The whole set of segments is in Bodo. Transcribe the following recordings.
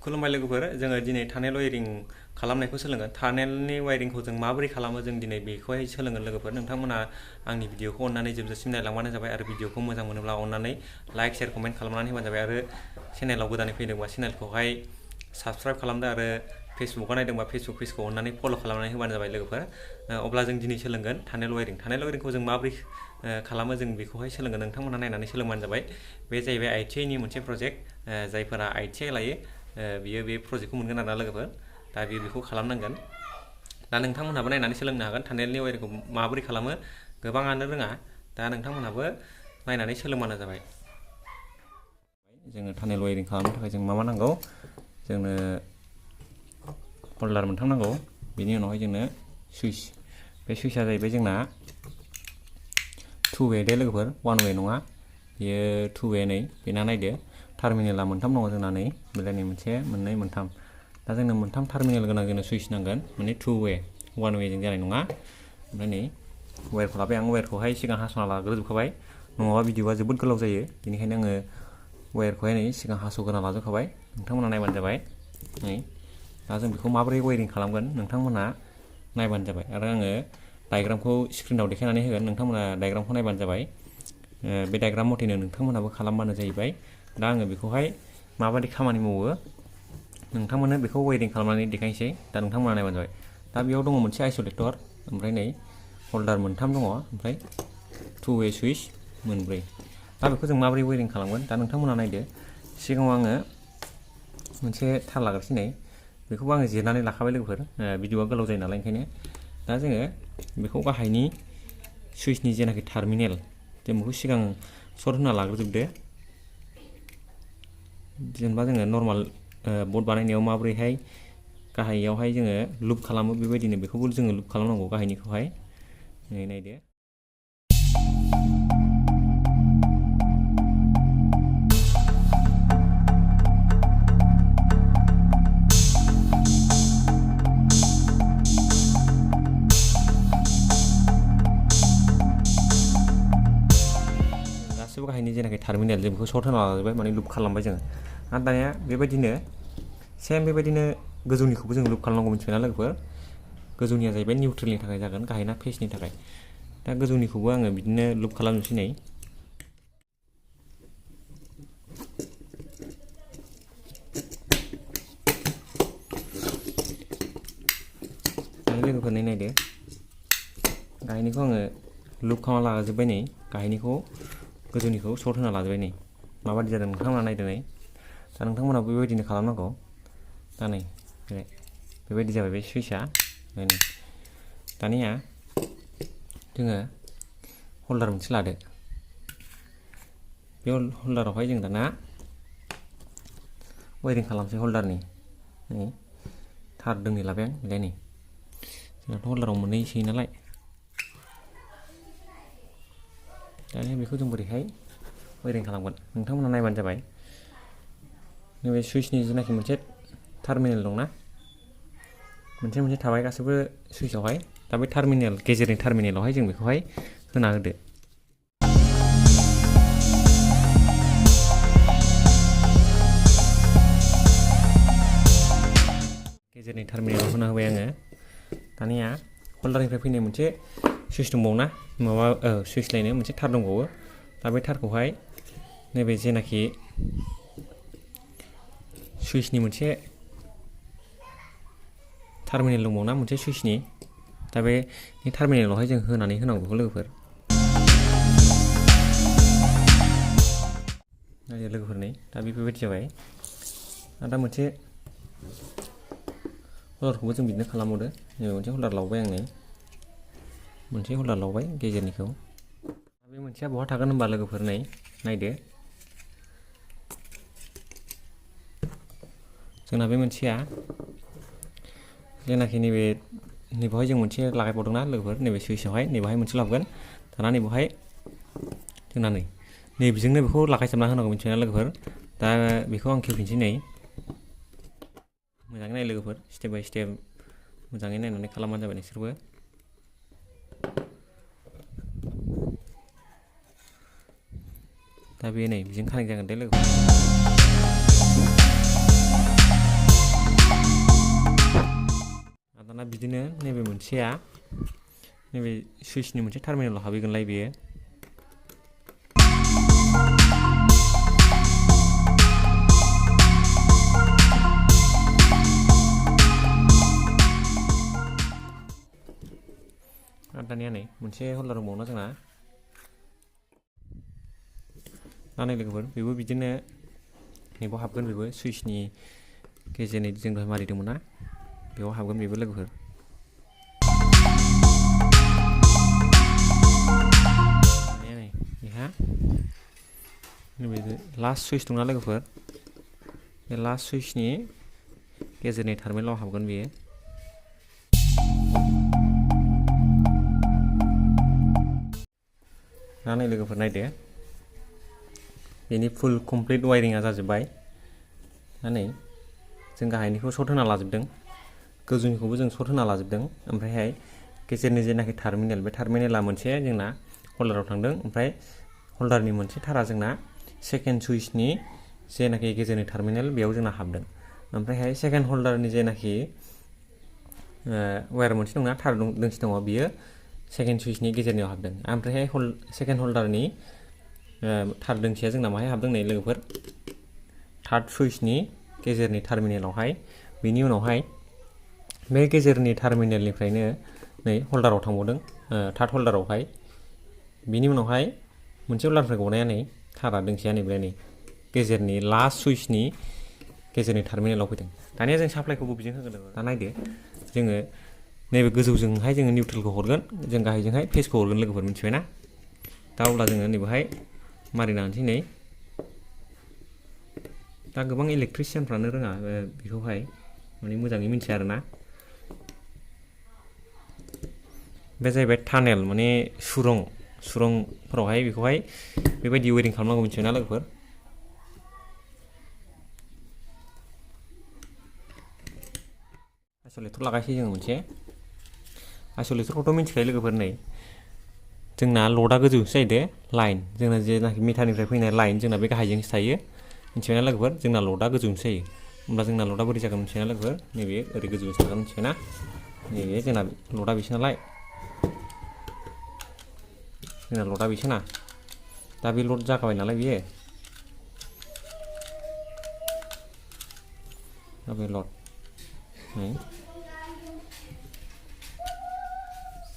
खुलुमबाय लोगोफोर जोङो दिनै टानेल वायरिं खालामनायखौ सोलोंगोन टानेलनि वायरिंखौ जों माबोरै खालामो जों दिनै बेखौहाय सोलोंगोन लोगोफोर नोंथांमोना आंनि भिडिअखौ अननानै जोबजासिम नायलांबानो जाबाय आरो भिडिअखौ मोजां मोनोब्ला अननानै लाइक शेयार कमेन्ट खालामनानै होबानो जाबाय आरो चेनेलाव गोदानै फैदोंबा चेनेलखौहाय साबस्क्राइब खालामदो आरो फेसबुकाव नायदोंबा फेसबुक पेजखौ अननानै फल' खालामनानै होबानो जाबाय लोगोफोर अब्ला जों दिनै सोलोंगोन टानेल वायरिंखौ जों माबोरै खालामो जों बेखौहाय सोलोंगोन नोंथांमोना नायनानै सोलोंबानो जाबाय बे जाहैबाय ITI नि मोनसे प्रजेक्ट जायफोरा ITI लायो बियो बे प्रजेक्टखौ मोनगोन आरोना लोगोफोर दा बेखौ खालामनांगोन दा नोंथांमोनहाबो नायनानै सोलोंनो हागोन टानेलनि वायरिंखौ माबोरै खालामो गोबाङानो रोङा दा नोंथांमोनहाबो नायनानै सोलोंबानो जाबाय जोङो टानेल वायरिं खालामनो थाखाय जों मा नांगौ जोंनो हल्डार मोनथाम नांगौ बेनि उनावहाय जोंनो सुइच बे सुइचआ जाहैबाय जोंना 2 वे दे लोगोफोर 1 वे नङा बेयो 2 वे नै बेना नायदो टार्मिनेला मोनथाम दङ जोंना नै बेलायनि मोनसे मोननै मोनथाम दा जोंनो मोनथाम टार्मिनेल गोनां जोंनो सुइच नांगोन माने 2 वे 1 वे जों जानाय नङा ओमफ्राय नै वायरखौ लाबाय आं वायरखौहाय सिगां हास'ना लाग्रोजोबखाबाय नङाबा भिडिअआ जोबोद गोलाव जायो बेनिखायनो आङो वायरखौहाय नै सिगां हास'ग्रोना लाजोबखाबाय नोंथांमोना नायबानो जाबाय नै दा जों बेखौ माबोरै वायरिं खालामगोन नोंथांमोना नायबानो जाबाय आरो आङो डायग्रामखौ स्क्रिनाव देखायनानै होगोन नोंथांमोना डायग्रामखौ नायबानो जाबाय बे डायग्राम मथेनो नोंथांमोनाबो खालामबानो जाहैबाय दा आङो बेखौहाय माबायदि खामानि मावो नोंथांमोननो बेखौ वायरिं खालामनानै देखायनोसै दा नोंथांमोना नायबानो जाबाय दा बेयाव दङ मोनसे आइसोलेटर ओमफ्राय नै हल्डार मोनथाम दङ ओमफ्राय 2 वे सुइच मोनब्रै दा बेखौ जों माबोरै वायरिं खालामगोन दा नोंथांमोना नायदो सिगाङाव आङो मोनसे थार लाग्रोसै बेखौबो आङो जिरनानै लाखाबाय लोगोफोर भिडिअआ गोलाव जायो नालाय ओंखायनो दा जोङो बेखौ गाहायनि सुइचनि जेनाखि टार्मिनेल जों बेखौ सिगां सर्ट होना लाग्रोजोबदो जेनेबा जोङो नर्माल बर्ड बानायनायाव माबोरैहाय गाहायावहाय जोङो लुप खालामो बेबायदिनो बेखौबो जोङो लुप खालामनांगौ गाहायनिखौहाय नायदो गासिबो गाहायनि जेनाखि टार्मिनेल जों बेखौ सर्ट होना लाजोबबाय माने लुप खालामबाय जोङो आरो दानिया बेबायदिनो सेम बेबायदिनो गोजौनिखौबो जों लुप खालामनांगौ मिथिबायना लोगोफोर गोजौनिया जाहैबाय निउट्रेलनि थाखाय जागोन गाहायना फेसनि थाखाय दा गोजौनिखौबो आङो बिदिनो लुप खालामनोसै नै लोगोफोर नायदो गाहायनिखौ आङो लुप खालामना लाजोबबाय नै गाहायनिखौ गोजौनिखौ सर्ट होना लाजोबबाय नै माबायदि जादों नोंथांमोना नायदो नै दा नोंथांमोनाबो बेबायदिनो खालामनांगौ दा नै बेबायदि जाबाय बे सुइचआ नै दानिया जोङो हल्डार मोनसे लादो बे हल्डारावहाय जों दाना वायरिं खालामसै हल्डारनि नै थार दोंनै लाबाय आं बेलाय नै जोंनाथ' हल्डाराव मोननै सोयो नालाय दानिया बेखौ जों बोरैहाय वायरिं खालामगोन नोंथांमोना नायबानो जाबाय नैबे सुइचनि जेनाखि मोनसे टार्मिनेल दंना मोनसे थाबाय गासैबो सुइचआवहाय दा बे टार्मिनेल गेजेरनि टार्मिनेलावहाय जों बेखौहाय होना होदो गेजेरनि टार्मिनेलाव होना होबाय आङो दानिया हल्डारनिफ्राय फैनाय मोनसे सुइच दंबावोना माबा सुइच लायनो मोनसे थार दंबावो दा बे थारखौहाय नैबे जेनाखि सुइचनि मोनसे टार्मिनेल दंबावोना मोनसे सुइचनि दा बे टार्मिनेलावहाय जों होनानै होनांगौ लोगोफोर नायदो लोगोफोर नै दा बेफोरबायदि जाबाय दा मोनसे हल्डारखौबो जों बिदिनो खालामबावदो नैबे मोनसे हल्डार लावबाय आङो मोनसे हल्डार लावबाय गेजेरनिखौ बे मोनसेया बहा थागोन होनबा लोगोफोर नै नायदो जोंना बे मोनसेया जेनाखि नैबेवहाय जों मोनसे लागायबावदोंना लोगोफोर नैबे सुइचआवहाय नैबेहाय मोनसे लाबोगोन दाना नैबेवहाय जोंना नैबेजोंनो बेखौ लागायजोबना होनांगौ मिथिबायना लोगोफोर दा बेखौ आं खेवफिनसै नै मोजाङै नाय लोगोफोर स्टेप बाय स्टेप मोजाङै नायनानै खालामबानो जाबाय नोंसोरबो दा बे नै बेजों कानेक्ट जागोन दे लोगोफोर दाना बिदिनो नैबे मोनसेया नैबे सुइचनि मोनसे टार्मिनेलाव हाबहैगोनलाय बेयो आरो दानिया नै मोनसे हल्डार दंबावोना जोंना दा नै लोगोफोर बेबो बिदिनो नैबाव हाबगोन बेबो सुइचनि गेजेरनि जों दहाय मारिदोंमोन ना बेयाव हाबगोन बेबो लोगोफोर नै बेहा नैबे लास्ट सुइच दंना लोगोफोर बे लास्ट सुइचनि गेजेरनि टार्मिनेलाव हाबगोन बेयो दा नै लोगोफोर नायदो बेनि फुल कमप्लिट वायरिंआ जाजोब्बाय दा नै जों गाहायनिखौ सर्ट होना लाजोबदों गोजौनिखौबो जों सर्ट होना लाजोबदों ओमफ्रायहाय गेजेरनि जेनाखि टार्मिनेल बे टार्मिनेला मोनसे जोंना हल्डाराव थांदों ओमफ्राय हल्डारनि मोनसे थारा जोंना सेकेन्ड सुइचनि जेनाखि गेजेरनि टार्मिनेल बेयाव जोंना हाबदों ओमफ्रायहाय सेकेन्ड हल्डारनि जेनाखि वायार मोनसे दंना थार दोंसे दङ बियो सेकेन्ड सुइचनि गेजेरनियाव हाबदों ओमफ्रायहाय सेकेन्ड हल्डारनि थार दोंसेया जोंना माहाय हाबदों नै लोगोफोर थार्ड सुइचनि गेजेरनि टार्मिनेलावहाय बेनि उनावहाय बे गेजेरनि टार्मिनेलनिफ्रायनो नै हल्डाराव थांबावदों थार्ड हल्डारावहाय बेनि उनावहाय मोनसे हल्डारनिफ्राय गनाया नै थारा दोंसेया नैबे नै गेजेरनि लास्ट सुइचनि गेजेरनि टार्मिनेलाव फैदों दानिया जों साप्लाइखौबो बिजों होगोन दा नायदो जोङो नैबे गोजौजोंहाय जोङो निउट्रेलखौ हरगोन जों गाहायजोंहाय फेसखौ हरगोन लोगोफोर मिथिबायना दा अब्ला जोङो नैबेहाय मारिना होनोसै नै दा गोबां इलेक्ट्रिसियानफ्रानो रोङा बेखौहाय माने मोजाङै मिथिया आरोना बे जाहैबाय टानेल माने सुरंफोरावहाय बेखौहाय बेबायदि वेरिं खालामनांगौ मिथिबायना लोगोफोर आइस'लेटर लागायसै जोङो मोनसे आइस'लेटरखौथ' मिथिखायो लोगोफोर नै जोंना लडा गोजौसो जाहैदो लाइन जोंना जेनाखि मिटारनिफ्राय फैनाय लाइन जोंना बे गाहायजोंसो थायो मिथिबायना लोगोफोर जोंना लडा गोजौसो जायो होमब्ला जोंना लडा बोरै जागोन मिथिबायना लोगोफोर नैबे ओरै गोजौसो थागोन मिथिबायना नैबे जोंना लडा बेसो नालाय जोंना लडा बेसो ना दा बे लड जाखाबाय नालाय बियो दा बे लड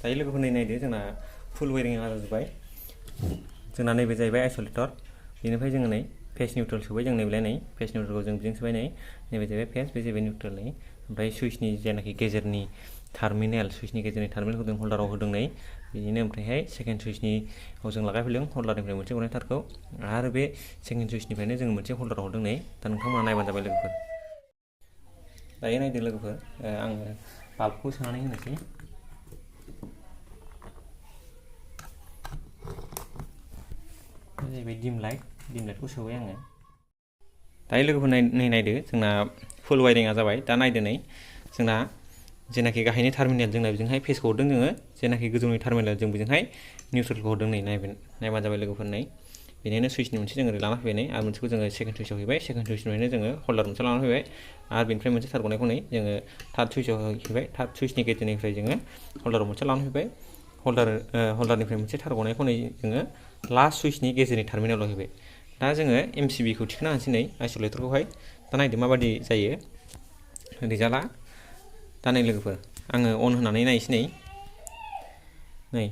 दायो लोगोफोर नै नायदो जोंना फुल वेरिंआ जाजोब्बाय जोंना नैबे जाहैबाय आइस'लेटर बेनिफ्राय जोङो नै फेस निउट्रेल सोबाय जों नैबेलाय नै फेस निउट्रेलखौ जों बिजों सोबाय नै नैबे जाहैबाय फेस बे जाहैबाय निउट्रेल नै ओमफ्राय सुइचनि जेनाखि गेजेरनि टार्मिनेल सुइचनि गेजेरनि टार्मिनेलखौ जों हल्डाराव होदों नै बिदिनो ओमफ्रायहाय सेकेन्ड सुइचनियाव जों लागायफैदों हल्डारनिफ्राय मोनसे गनाय थारखौ आरो बे सेकेन्ड सुइचनिफ्रायनो जों मोनसे हल्डाराव हरदों नै दा नोंथांमोना नायबानो जाबाय लोगोफोर दायो नायदो लोगोफोर आङो बाल्बखौ सोनानै होनोसै जाहैबाय डिम लाइटखौ सोबाय आङो दायो लोगोफोर नायदो जोंना फुल वायरिंआ जाबाय दा नायदो नै जोंना जेनाखि गाहायनि टार्मिनेल जोंना बेजोंहाय फेसखौ हरदों जोङो जेनाखि गोजौनि टार्मिनेल जों बेजोंहाय निउट्रेलखौ हरदों नै नायबानो जाबाय लोगोफोर नै बेनिनो सुइचनि मोनसे जों ओरै लाना फैबाय नै आरो मोनसेखौ जोङो सेकेन्ड सुइचआव हैबाय सेकेन्ड सुइचनिफ्रायनो जोङो हल्डार मोनसे लाना फैबाय आरो बेनिफ्राय मोनसे थार गनायखौ नै जोङो थार्ड सुइचआव हैबाय थार्ड सुइचनि गेजेरनिफ्राय जोङो हल्डाराव मोनसे लाना फैबाय हल्डारनिफ्राय मोनसे थार गनायखौ नै जोङो लास्ट सुइचनि गेजेरनि टार्मिनेलाव हैबाय दा जोङो एमसिबिखौ थिखोना होनोसै नै आइस'लेटरखौहाय दा नायदो माबादि जायो रिजाल्टआ दा नै लोगोफोर आङो अन होनानै नायनोसै नै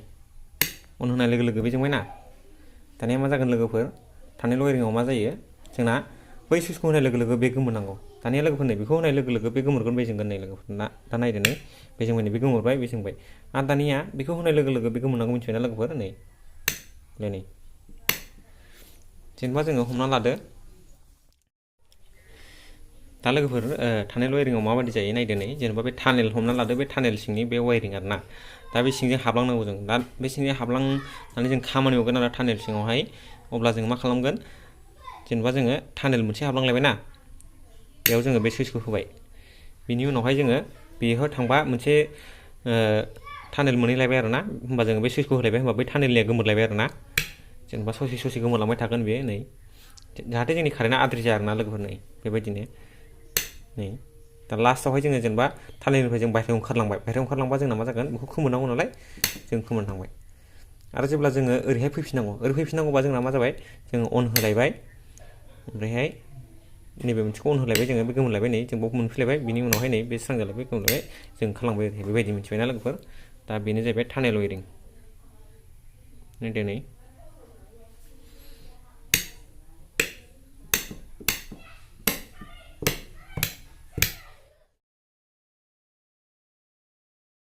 अन होनाय लोगो लोगो बे जोंबायना दानिया मा जागोन लोगोफोर टानेल वायरिंआव मा जायो जोंना बै सुइचखौ होनाय लोगो लोगो बे गोमोरनांगौ दानिया लोगोफोर नै बेखौ होनाय लोगो लोगो बे गोमोरगोन बे जोंगोन नै लोगोफोर दा नायदो नै बे जोंबाय नै बे गोमोरबाय बे जोंबाय आरो दानिया बेखौ होनाय लोगो लोगो बे गोमोरनांगौ मिथिबायना लोगोफोर नै जेनेबा जोङो हमना लादो दा लोगोफोर टानेल वायरिंआव माबादि जायो नायदो नै जेनेबा बे टानेल हमना लादो बे टानेल सिंनि बे वायरिं आरोना दा बे सिंजों हाबलांनांगौ जों दा बे सिंजों हाबलांनानै जों खामानि मावगोन आरो टानेल सिङावहाय अब्ला जों मा खालामगोन जेनेबा जोङो टानेल मोनसे हाबलांलायबाय ना बेयाव जोङो बे सुइचखौ होबाय बिनि उनावहाय जोङो बेयाव थांबा मोनसे टानेल मोनहैलायबाय आरोना होमबा जोङो बे सुइचखौ होलायबाय होमबा बै टानेलनिया गोमोरलायबाय आरोना जेनेबा ससे गोमोरलांबाय थागोन बेयो नै जाहाथे जोंनि कारेन्टआ आद्रि जाया आरोना लोगोफोर नै बेबायदिनो नै दा लास्टआवहाय जोङो जेनेबा टानेलनिफ्राय जों बाहेरायाव ओंखारलांबा जोंना मा जागोन बेखौ खोमोरनांगौ नालाय जों खोमोरनांबाय आरो जेब्ला जोङो ओरैहाय फैफिननांगौबा जोंना मा जाबाय जोङो अन होलायबाय ओमफ्रायहाय नैबे मोनसेखौ अन होलायबाय जोङो बे गोमोरलायबाय नै जों बाव मोनफैलायबाय बिनि उनावहाय नै बे स्रां जालायबाय गोमोरलायबाय जों ओंखारलांबाय ओरैहाय बेबायदि मिथिबायना लोगोफोर दा बेनो जाहैबाय टानेल वेरिं दिनै